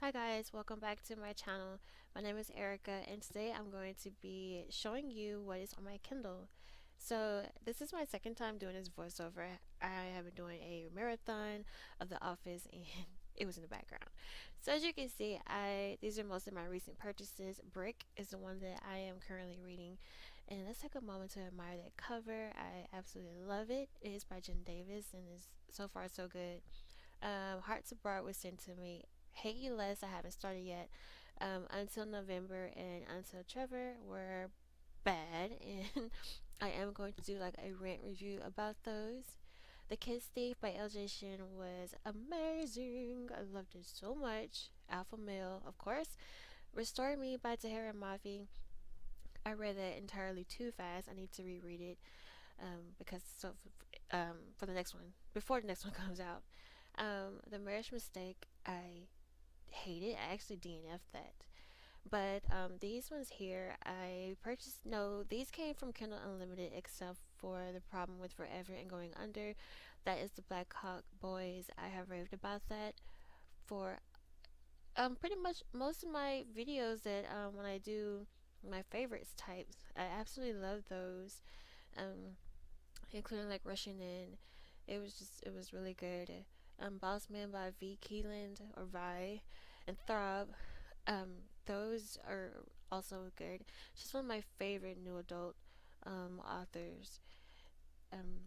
Hi guys, welcome back to my channel. My name is Erica and today I'm going to be showing you what is on my Kindle. So this is my second time doing this voiceover. I have been doing a marathon of The Office and it was in the background. So as you can see, these are most of my recent purchases. Brick is the one that I am currently reading. And let's take a moment to admire that cover. I absolutely love it. It is by Jen Davis and is so far so good. Hearts Abroad was sent to me. Hate You Less, I haven't started yet. Until November and Until Trevor were bad, and I am going to do like a rant review about those. The Kiss Thief by LJ Shin was amazing. I loved it so much. Alpha Male, of course. Restore Me by Tahira Mafi. I read that entirely too fast. I need to reread it because for the next one, before the next one comes out. The Marriage Mistake, I hate it. I actually DNF'd that. But these ones here, I purchased. No, these came from Kindle Unlimited, except for The Problem with Forever and Going Under. That is the Black Hawk Boys. I have raved about that for pretty much most of my videos that when I do my favorites types. I absolutely love those, including like Rushing In. It was really good. Boss Man by V. Keeland or Vi, and Throb. Those are also good. She's one of my favorite new adult authors. Um,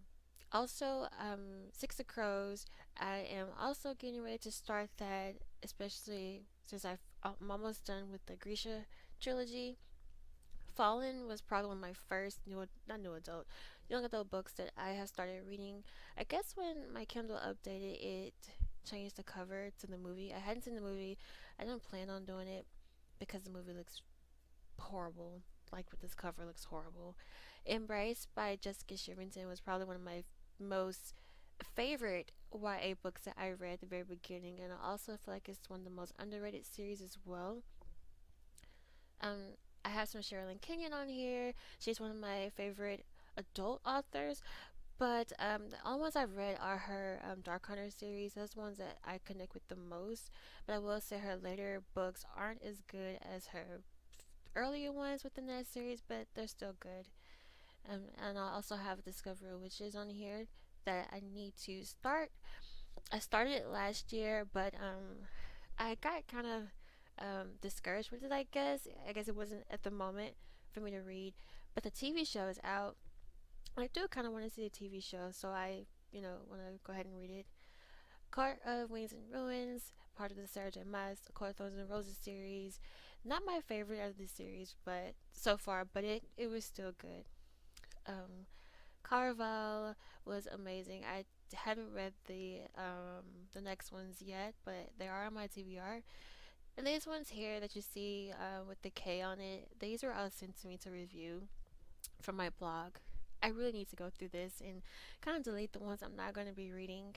Six of Crows. I am also getting ready to start that, especially since I'm almost done with the Grisha trilogy. Fallen was probably one of my first not new adult, young adult books that I have started reading. I guess when my Kindle updated, it changed the cover to the movie. I hadn't seen the movie. I didn't plan on doing it because the movie looks horrible. Like with this cover looks horrible. Embrace by Jessica Shivington was probably one of my most favorite YA books that I read at the very beginning, and I also feel like it's one of the most underrated series as well. Um, I have some Sherilyn Kenyon on here. She's one of my favorite adult authors, but the only ones I've read are her Dark Hunter series. Those ones that I connect with the most. But I will say her later books aren't as good as her earlier ones within that series, but they're still good. And I also have Discover Witches on here that I need to start. I started it last year, but I got kind of discouraged with it. I guess it wasn't at the moment for me to read, but the TV show is out. I do kind of want to see the TV show, so I want to go ahead and read it. Court of Wings and Ruins, part of the Sarah J. Maas Court of Thorns and Roses series. Not my favorite out of the series, but so far, but it was still good. Um, Carval was amazing. I haven't read the next ones yet, but they are on my TBR. And these ones here that you see with the K on it, these are all sent to me to review from my blog. I really need to go through this and kind of delete the ones I'm not going to be reading.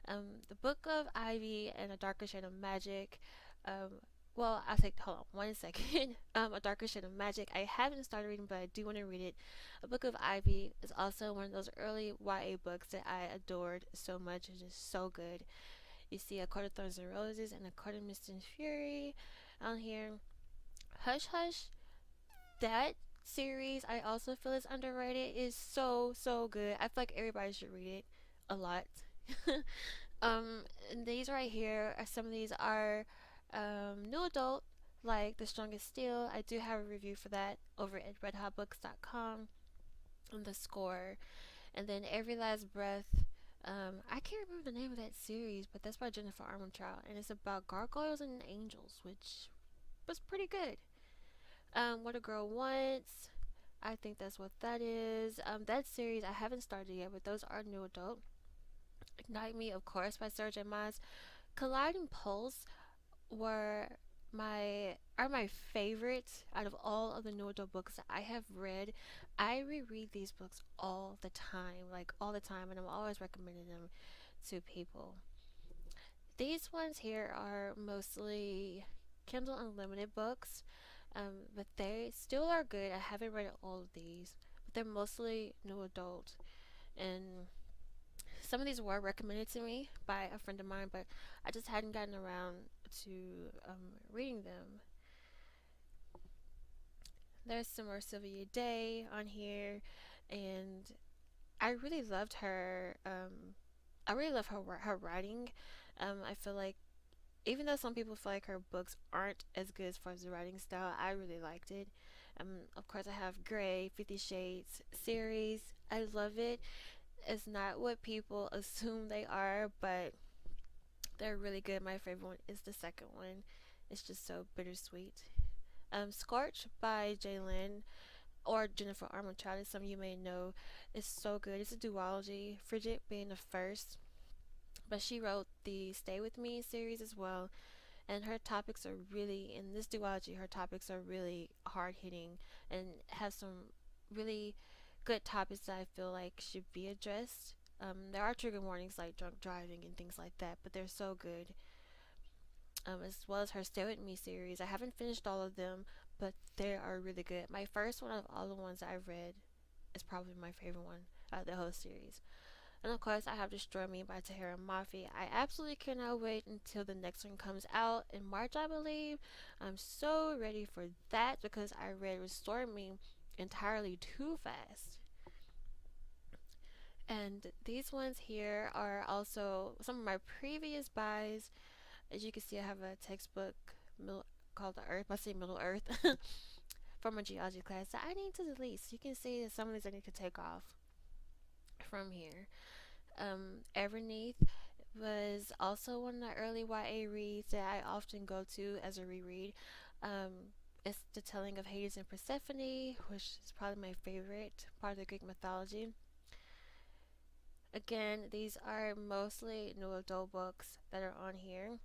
The Book of Ivy and A Darker Shade of Magic. I'll take, hold on one second. A Darker Shade of Magic. I haven't started reading, but I do want to read it. A Book of Ivy is also one of those early YA books that I adored so much. It's just so good. You see A Court of Thorns and Roses and A Court of Mist and Fury on here. Hush Hush. That series I also feel is underrated. Is so good. I feel like everybody should read it a lot. And these right here are some of these are new adult, like The Strongest Steel. I do have a review for that over at redhotbooks.com on the score. And then Every Last Breath. I can't remember the name of that series, but that's by Jennifer Armentrout, and it's about gargoyles and angels, which was pretty good. What a Girl Wants. I think that's what that is. That series I haven't started yet, but those are new adult. Ignite Me, of course, by Sarah J. Maas. Colliding Pulse were my favorite out of all of the new adult books that I have read. I reread these books all the time, like all the time, and I'm always recommending them to people. These ones here are mostly Kindle Unlimited books, but they still are good. I haven't read all of these, but they're mostly new adult, and some of these were recommended to me by a friend of mine, but I just hadn't gotten around to reading them. There's some more Sylvia Day on here, and I really loved her. I really love her writing. I feel like even though some people feel like her books aren't as good as far as the writing style, I really liked it. Of course, I have Grey, 50 Shades series. I love it. It's not what people assume they are, but they're really good. My favorite one is the second one. It's just so bittersweet. Scorch by Jalen or Jennifer Armentrout, as some of you may know, is so good. It's a duology, Frigid being the first, but she wrote the Stay With Me series as well, and her topics are really, in this duology, her topics are really hard hitting and have some really good topics that I feel like should be addressed. There are trigger warnings like drunk driving and things like that, but they're so good. As well as her Stay With Me series. I haven't finished all of them, but they are really good. My first one of all the ones I've read is probably my favorite one out of the whole series. And of course, I have Destroy Me by Tahira Mafi. I absolutely cannot wait until the next one comes out in March, I believe. I'm so ready for that because I read Restore Me entirely too fast. And these ones here are also some of my previous buys. As you can see, I have a textbook called The Earth. I say Middle Earth from a geology class that I need to delete. So you can see that some of these I need to take off from here. Everneath was also one of the early YA reads that I often go to as a reread. It's the telling of Hades and Persephone, which is probably my favorite part of the Greek mythology. Again, these are mostly new adult books that are on here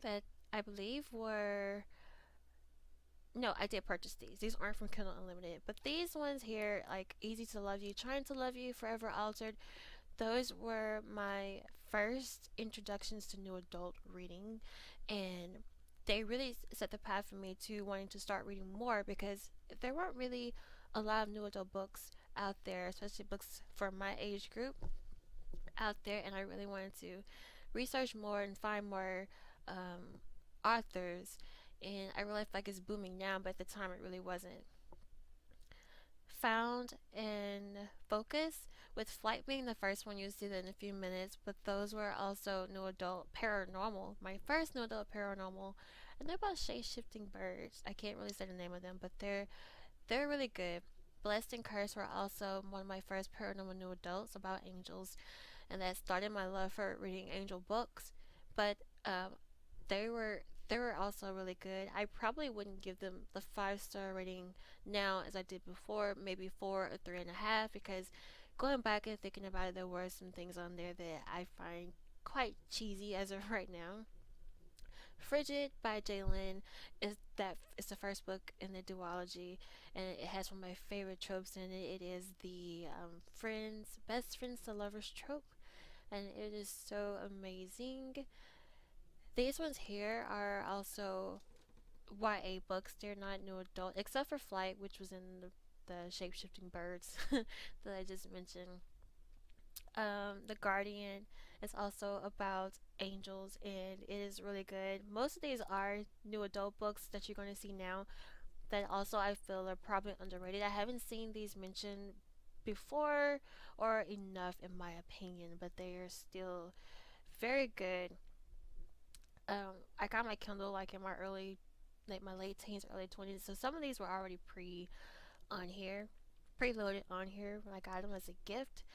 that I believe were, no, I did purchase these. These aren't from Kindle Unlimited, but these ones here, like Easy to Love You, Trying to Love You, Forever Altered, those were my first introductions to new adult reading, and they really set the path for me to wanting to start reading more because there weren't really a lot of new adult books out there, especially books for my age group out there, and I really wanted to research more and find more authors, and I really feel like it's booming now, but at the time it really wasn't. Found and Focus, with Flight being the first one, you'll see that in a few minutes, but those were also new adult paranormal, my first new adult paranormal, and they're about shape-shifting birds. I can't really say the name of them, but they're really good. Blessed and Cursed were also one of my first paranormal new adults about angels, and that started my love for reading angel books. But they were they were also really good. I probably wouldn't give them the 5-star rating now as I did before, maybe 4 or 3.5, because going back and thinking about it, there were some things on there that I find quite cheesy as of right now. Frigid by Jalen is the first book in the duology, and it has one of my favorite tropes in it. It is the best friends to lovers trope, and it is so amazing. These ones here are also YA books. They're not new adult, except for Flight, which was in the shape-shifting birds that I just mentioned. The Guardian is also about angels, and it is really good. Most of these are new adult books that you're going to see now that also I feel are probably underrated. I haven't seen these mentioned before or enough in my opinion, but they are still very good. I got my Kindle like in my late teens, early 20s. So some of these were already preloaded on here when I got them as a gift.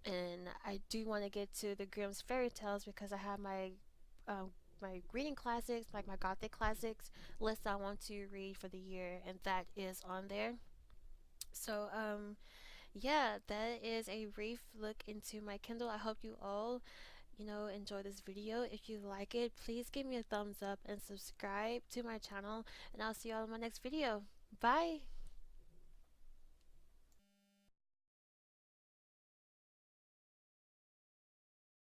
And I do want to get to the Grimm's fairy tales because I have um, my reading classics, like my gothic classics list I want to read for the year, and that is on there. So yeah, that is a brief look into my Kindle. I hope you all enjoy this video. If you like it, please give me a thumbs up and subscribe to my channel, and I'll see you all in my next video. Bye.